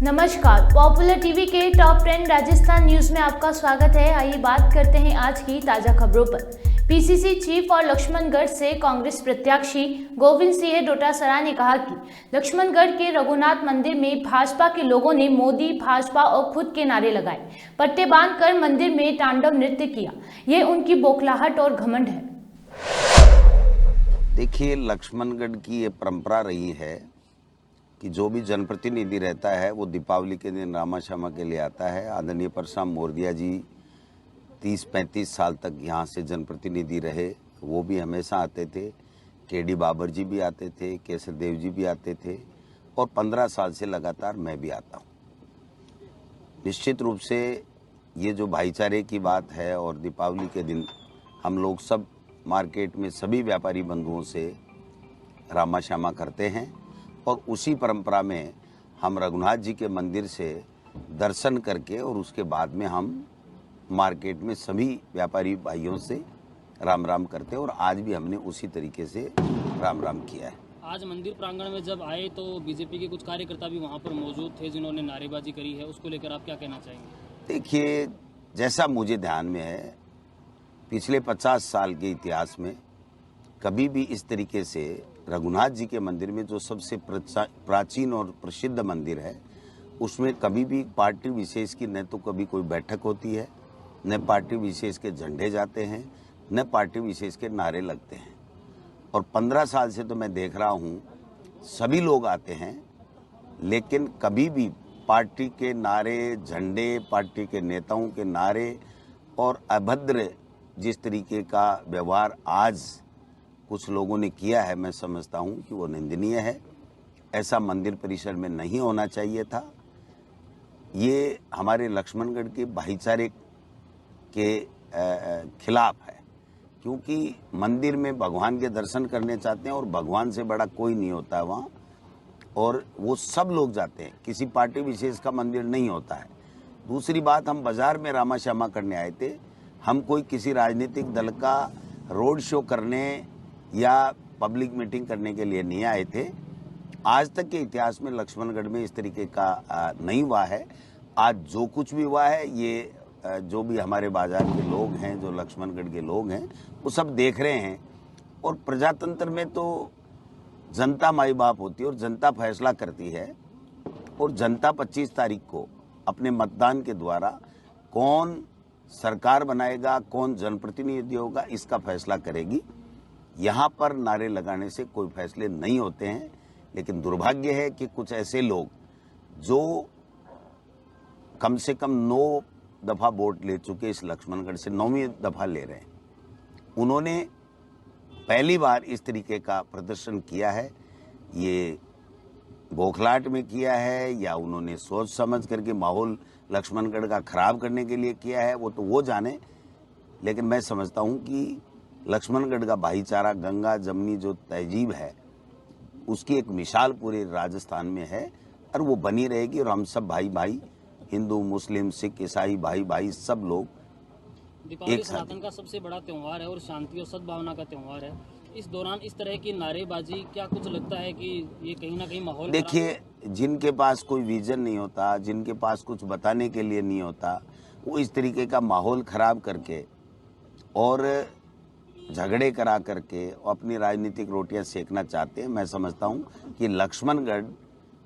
नमस्कार, popular TV के top 10 Rajasthan news में आपका स्वागत है। आइए बात करते हैं आज की ताजा खबरों पर। पीसीसी चीफ और लक्ष्मणगढ़ से कांग्रेस प्रत्याशी गोविंद सिंह डोटासरा ने कहा कि लक्ष्मणगढ़ के रघुनाथ मंदिर में भाजपा के लोगों ने मोदी, भाजपा और खुद के नारे लगाए, पट्टे बांधकर मंदिर में तांडव नृत्य किया। ये उनकी बौखलाहट और घमंड है। देखिए, लक्ष्मणगढ़ की ये परंपरा रही है कि जो भी जनप्रतिनिधि रहता है वो दीपावली के दिन रामा श्यामा के लिए आता है। आदरणीय परशुराम मोरदिया जी 30-35 साल तक यहाँ से जनप्रतिनिधि रहे, वो भी हमेशा आते थे। केडी बाबर जी भी आते थे, केसर देव जी भी आते थे और 15 साल से लगातार मैं भी आता हूँ। निश्चित रूप से ये जो भाईचारे की बात है और दीपावली के दिन हम लोग सब मार्केट में सभी व्यापारी बंधुओं से रामा श्यामा करते हैं और उसी परंपरा में हम रघुनाथ जी के मंदिर से दर्शन करके और उसके बाद में हम मार्केट में सभी व्यापारी भाइयों से राम राम करते हैं और आज भी हमने उसी तरीके से राम राम किया है। आज मंदिर प्रांगण में जब आए तो बीजेपी के कुछ कार्यकर्ता भी वहां पर मौजूद थे जिन्होंने नारेबाजी करी है, उसको लेकर आप क्या कहना चाहेंगे? देखिए, जैसा मुझे ध्यान में है, पिछले 50 साल के इतिहास में कभी भी इस तरीके से रघुनाथ जी के मंदिर में, जो सबसे प्राचीन और प्रसिद्ध मंदिर है, उसमें कभी भी पार्टी विशेष की न तो कभी कोई बैठक होती है, न पार्टी विशेष के झंडे जाते हैं, न पार्टी विशेष के नारे लगते हैं। और 15 साल से तो मैं देख रहा हूँ सभी लोग आते हैं, लेकिन कभी भी पार्टी के नारे, झंडे, पार्टी के नेताओं के नारे और अभद्र जिस तरीके का व्यवहार आज कुछ लोगों ने किया है, मैं समझता हूं कि वो निंदनीय है। ऐसा मंदिर परिसर में नहीं होना चाहिए था। ये हमारे लक्ष्मणगढ़ के भाईचारे के खिलाफ है, क्योंकि मंदिर में भगवान के दर्शन करने चाहते हैं और भगवान से बड़ा कोई नहीं होता है वहाँ, और वो सब लोग जाते हैं, किसी पार्टी विशेष का मंदिर नहीं होता है। दूसरी बात, हम बाजार में रामा श्यामा करने आए थे, हम कोई किसी राजनीतिक दल का रोड शो करने या पब्लिक मीटिंग करने के लिए नहीं आए थे। आज तक के इतिहास में लक्ष्मणगढ़ में इस तरीके का नहीं हुआ है। आज जो कुछ भी हुआ है, ये जो भी हमारे बाजार के लोग हैं, जो लक्ष्मणगढ़ के लोग हैं, वो सब देख रहे हैं। और प्रजातंत्र में तो जनता माई बाप होती है और जनता फैसला करती है, और जनता 25 तारीख को अपने मतदान के द्वारा कौन सरकार बनाएगा, कौन जनप्रतिनिधि होगा, इसका फैसला करेगी। यहाँ पर नारे लगाने से कोई फैसले नहीं होते हैं। लेकिन दुर्भाग्य है कि कुछ ऐसे लोग जो कम से कम 9 दफ़ा वोट ले चुके, इस लक्ष्मणगढ़ से 9वीं दफ़ा ले रहे हैं, उन्होंने पहली बार इस तरीके का प्रदर्शन किया है। ये बौखलाहट में किया है या उन्होंने सोच समझ करके माहौल लक्ष्मणगढ़ का खराब करने के लिए किया है, वो तो वो जाने। लेकिन मैं समझता हूँ कि लक्ष्मणगढ़ का भाईचारा, गंगा जमनी जो तहजीब है, उसकी एक मिसाल पूरे राजस्थान में है और वो बनी रहेगी। और हम सब भाई भाई, हिंदू, मुस्लिम, सिख, ईसाई, भाई भाई सब लोग दीपावली सनातन का सबसे बड़ा त्यौहार है और शांति और सद्भावना का त्यौहार है। इस दौरान इस तरह की नारेबाजी, क्या कुछ लगता है कि ये कहीं ना कहीं माहौल? देखिए, जिनके पास कोई विजन नहीं होता, जिनके पास कुछ बताने के लिए नहीं होता, वो इस तरीके का माहौल खराब करके और झगड़े करा करके अपनी राजनीतिक रोटियां सेकना चाहते हैं। मैं समझता हूं कि लक्ष्मणगढ़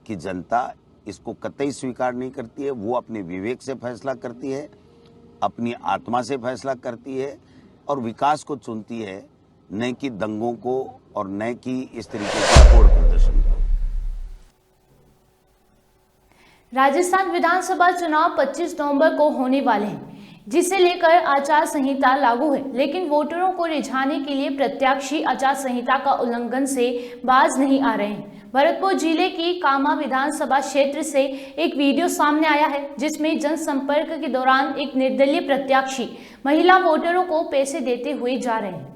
की जनता इसको कतई स्वीकार नहीं करती है। वो अपने विवेक से फैसला करती है, अपनी आत्मा से फैसला करती है और विकास को चुनती है, न कि दंगों को और न कि इस तरीके का कोड प्रदर्शन को। राजस्थान विधानसभा चुनाव 25 नवंबर को होने वाले हैं, जिसे लेकर आचार संहिता लागू है। लेकिन वोटरों को रिझाने के लिए प्रत्याशी आचार संहिता का उल्लंघन से बाज नहीं आ रहे हैं। भरतपुर जिले की कामा विधानसभा क्षेत्र से एक वीडियो सामने आया है, जिसमें जनसंपर्क के दौरान एक निर्दलीय प्रत्याशी महिला वोटरों को पैसे देते हुए जा रहे हैं।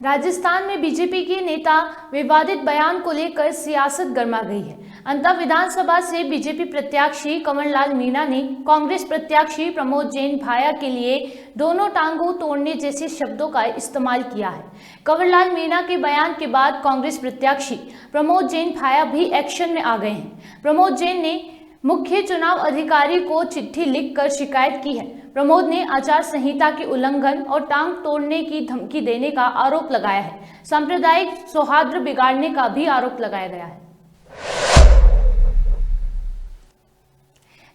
राजस्थान में बीजेपी के नेता विवादित बयान को लेकर सियासत गर्मा गई है। अंता विधानसभा से बीजेपी प्रत्याशी कंवरलाल मीणा ने कांग्रेस प्रत्याशी प्रमोद जैन भाया के लिए दोनों टांगों तोड़ने जैसे शब्दों का इस्तेमाल किया है। कंवरलाल मीणा के बयान के बाद कांग्रेस प्रत्याशी प्रमोद जैन भाया भी एक्शन में आ गए हैं। प्रमोद जैन ने मुख्य चुनाव अधिकारी को चिट्ठी लिखकर शिकायत की है। प्रमोद ने आचार संहिता के उल्लंघन और टांग तोड़ने की धमकी देने का आरोप लगाया है। सांप्रदायिक सौहार्द बिगाड़ने का भी आरोप लगाया गया है।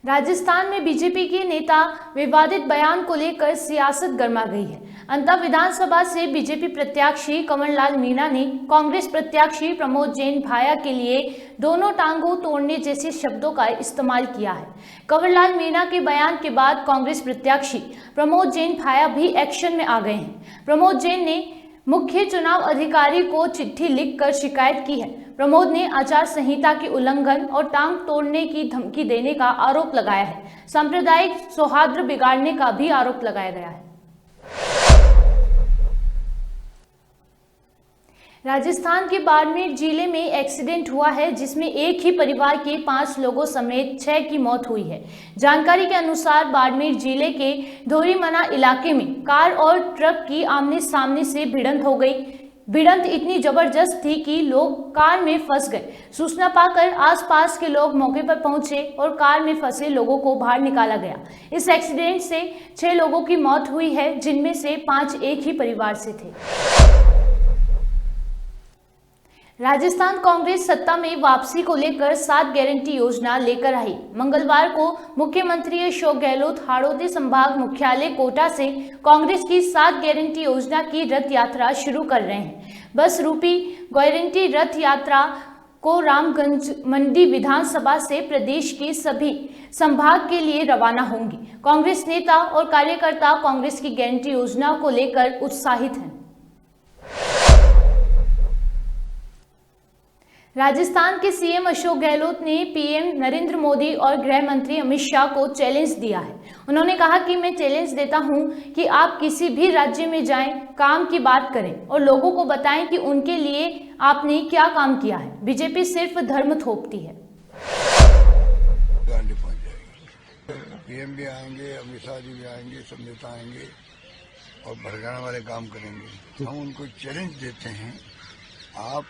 राजस्थान में बीजेपी के नेता विवादित बयान को लेकर सियासत गर्मा गई है। अंता विधानसभा से बीजेपी प्रत्याशी कंवरलाल मीणा ने कांग्रेस प्रत्याशी प्रमोद जैन भाया के लिए दोनों टांगों तोड़ने जैसे शब्दों का इस्तेमाल किया है। कंवरलाल मीणा के बयान के बाद कांग्रेस प्रत्याशी प्रमोद जैन भाया भी एक्शन में आ गए हैं। प्रमोद जैन ने मुख्य चुनाव अधिकारी को चिट्ठी लिखकर शिकायत की है। प्रमोद ने आचार संहिता के उल्लंघन और टांग तोड़ने की धमकी देने का आरोप लगाया है। सांप्रदायिक सौहार्द बिगाड़ने का भी आरोप लगाया गया है। राजस्थान के बाड़मेर जिले में एक्सीडेंट हुआ है, जिसमें एक ही परिवार के 5 लोगों समेत 6 की मौत हुई है। जानकारी के अनुसार बाड़मेर जिले के धोरीमना इलाके में कार और ट्रक की आमने सामने से भिड़ंत हो गई। भिड़ंत इतनी जबरदस्त थी कि लोग कार में फंस गए। सूचना पाकर आसपास के लोग मौके पर पहुंचे और कार में फंसे लोगों को बाहर निकाला गया। इस एक्सीडेंट से 6 लोगों की मौत हुई है, जिनमें से 5 एक ही परिवार से थे। राजस्थान कांग्रेस सत्ता में वापसी को लेकर 7 गारंटी योजना लेकर आई। मंगलवार को मुख्यमंत्री अशोक गहलोत हाड़ौती संभाग मुख्यालय कोटा से कांग्रेस की 7 गारंटी योजना की रथ यात्रा शुरू कर रहे हैं। बस रूपी गारंटी रथ यात्रा को रामगंज मंडी विधानसभा से प्रदेश के सभी संभाग के लिए रवाना होंगी। कांग्रेस नेता और कार्यकर्ता कांग्रेस की गारंटी योजना को लेकर उत्साहित हैं। राजस्थान के सीएम अशोक गहलोत ने पीएम नरेंद्र मोदी और गृह मंत्री अमित शाह को चैलेंज दिया है। उन्होंने कहा कि मैं चैलेंज देता हूं कि आप किसी भी राज्य में जाएं, काम की बात करें और लोगों को बताएं कि उनके लिए आपने क्या काम किया है। बीजेपी सिर्फ धर्म थोपती है। पीएम भी आएंगे, अमित शाह जी भी आएंगे, सब नेता आएंगे और भड़काने वाले काम करेंगे। हम उनको चैलेंज देते हैं, आप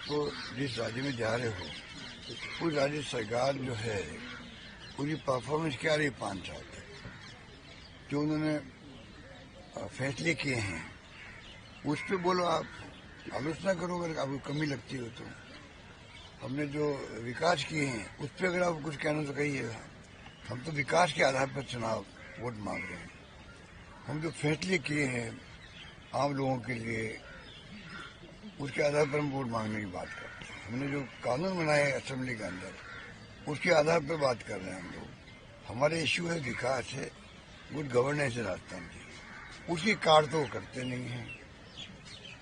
जिस राज्य में जा रहे हो उस राज्य सरकार जो है पूरी परफॉर्मेंस क्या रही 5 साल तक, जो उन्होंने फैसले किए हैं उस पर बोलो। आप आलोचना करो अगर आपको कमी लगती हो तो। हमने जो विकास किए हैं उस पर अगर आप कुछ कहना तो कहिएगा। हम तो विकास के आधार पर चुनाव वोट मांग रहे हैं। हम जो फैसले किए हैं आम लोगों के लिए उसके आधार पर हम वोट मांगने की बात करते हैं। हमने जो कानून बनाए हैं असेंबली के अंदर उसके आधार पर बात कर रहे हैं हम लोग। हमारे इश्यू है विकास है, गुड गवर्नेंस है राजस्थान की। उसकी कार तो वो करते नहीं हैं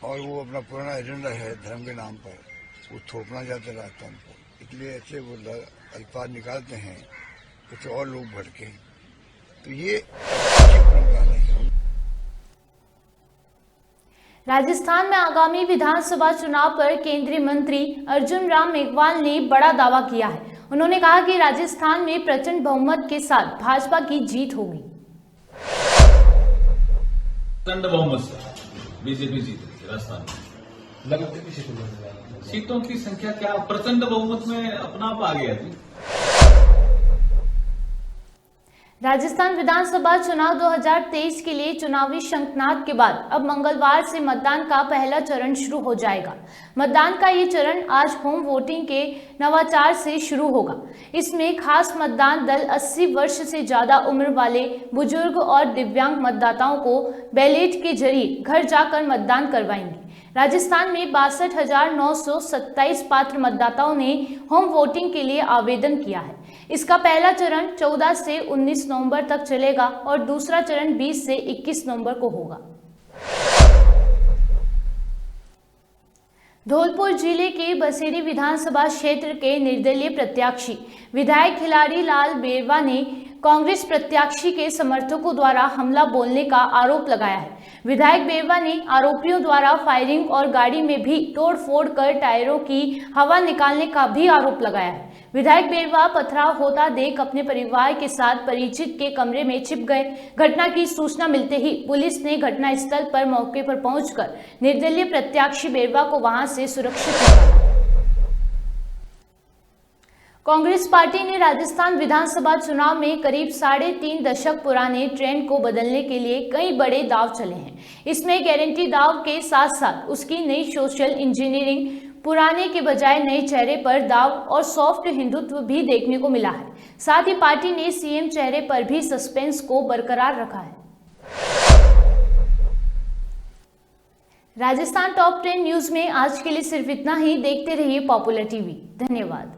और वो अपना पुराना एजेंडा है धर्म के नाम पर वो थोपना चाहते राजस्थान पर। इसलिए ऐसे वो अल्फाज निकालते हैं उससे और लोग भड़के। तो ये अच्छी परंपरा नहीं है। राजस्थान में आगामी विधानसभा चुनाव पर केंद्रीय मंत्री अर्जुन राम मेघवाल ने बड़ा दावा किया है। उन्होंने कहा कि राजस्थान में प्रचंड बहुमत के साथ भाजपा की जीत होगी। प्रचंड बहुमत से बीजेपी जीतेगी राजस्थान में। लगभग सीटों की संख्या क्या प्रचंड बहुमत में अपना आप आ गया थी। राजस्थान विधानसभा चुनाव 2023 के लिए चुनावी शंखनाद के बाद अब मंगलवार से मतदान का पहला चरण शुरू हो जाएगा। मतदान का ये चरण आज होम वोटिंग के नवाचार से शुरू होगा। इसमें खास मतदान दल 80 वर्ष से ज्यादा उम्र वाले बुजुर्ग और दिव्यांग मतदाताओं को बैलेट के जरिए घर जाकर मतदान करवाएंगे। राजस्थान में 62,927 पात्र मतदाताओं ने होम वोटिंग के लिए आवेदन किया है। इसका पहला चरण 14 से 19 नवंबर तक चलेगा और दूसरा चरण 20 से 21 नवंबर को होगा। धौलपुर जिले के बसेरी विधानसभा क्षेत्र के निर्दलीय प्रत्याशी विधायक खिलाड़ी लाल बेरवा ने कांग्रेस प्रत्याशी के समर्थकों द्वारा हमला बोलने का आरोप लगाया है। विधायक बेरवा ने आरोपियों द्वारा फायरिंग और गाड़ी में भी तोड़फोड़ कर टायरों की हवा निकालने का भी आरोप लगाया है। विधायक बेरवा पथराव होता देख अपने परिवार के साथ परिचित के कमरे में छिप गए। घटना की सूचना मिलते ही पुलिस ने घटनास्थल पर मौके पर पहुंचकर निर्दलीय प्रत्याशी बेरवा को वहां से सुरक्षित निकाला। कांग्रेस पार्टी ने राजस्थान विधानसभा चुनाव में करीब 3.5 दशक पुराने ट्रेंड को बदलने के लिए कई बड़े दांव चले हैं। इसमें गारंटी दांव के साथ साथ उसकी नई सोशल इंजीनियरिंग, पुराने के बजाय नए चेहरे पर दांव और सॉफ्ट हिंदुत्व भी देखने को मिला है। साथ ही पार्टी ने सीएम चेहरे पर भी सस्पेंस को बरकरार रखा है। राजस्थान टॉप 10 न्यूज में आज के लिए सिर्फ इतना ही। देखते रहिए पॉपुलर टीवी। धन्यवाद।